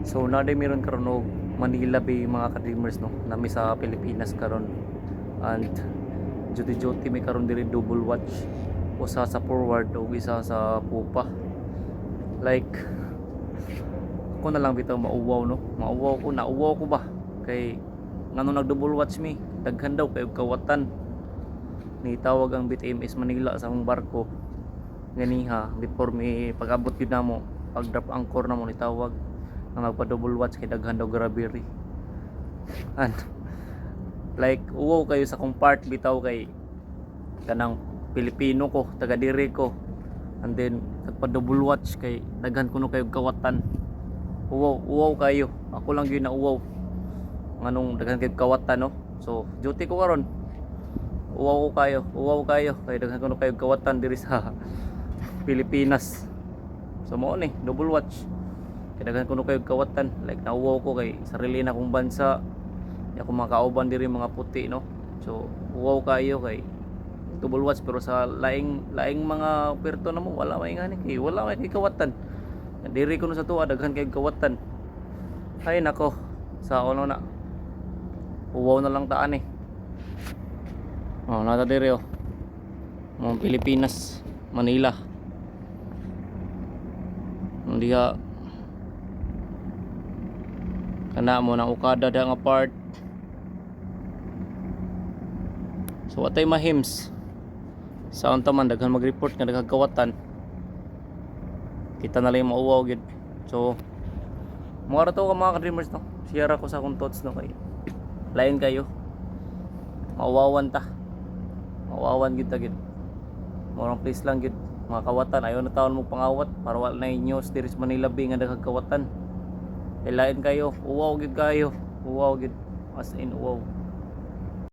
So naday meron karon og Manila Bay mga ka-dreamers no, nami sa Pilipinas karon. And duty may karon diri double watch, usa sa forward ug isa sa pupa. Like ako na lang bitaw mauwaw no, nauwaw ko ba kay ngano nag double watch mi, daghan daw kay kawatan ni tawag ang BTMS Manila sa akong barko ganiha before mi pag-abot gyud namo, pag drop anchor namo ni tawag na magpa double watch kay daghan daw grabe. And like uwaw kayo sa kong part bitaw kay kanang Pilipino ko, taga diri ko, and then nagpa double watch kay daghan kuno kayo kawatan. Uwaw kayo, ako lang gyud na uwaw nganong daghan kayo kawatan no. So duty ko karon uwaw kayo kay daghan kuno kayo kawatan diri sa Pilipinas. So mo ni double watch kay daghan kuno kayo kawatan, like nauwaw ko kay sarili na kong bansa, ako mga kauban diri mga puti no. So uwaw kayo kay double watch pero sa laing mga perto na mo wala may ngani kay wala may kawatan. Diri ko no sa tuwa daghan kay kawatan. Ay nako, sa ano na uwaw na lang taan eh. Oh, nata diri oh. Mga Pilipinas, Manila. Hindi ka kana mo na ukada da nga part. So watay mahims. Sa unta man daghan mag-report nga daghang kawatan. Kita na lang yung mauwaw gid. So mo ra to ka mga ka-dreamers no. Share ako sa akong thoughts no kay lain kayo. Mauwawan ta. Mauwawan gid ta gid. Morang place lang gid mga kawatan, ayaw na taon mo pangawat para wala na news diri sa Manila Bay nga daghang kawatan. Kay lain kayo, uwaw gid kayo. Uwaw gid as in uwaw.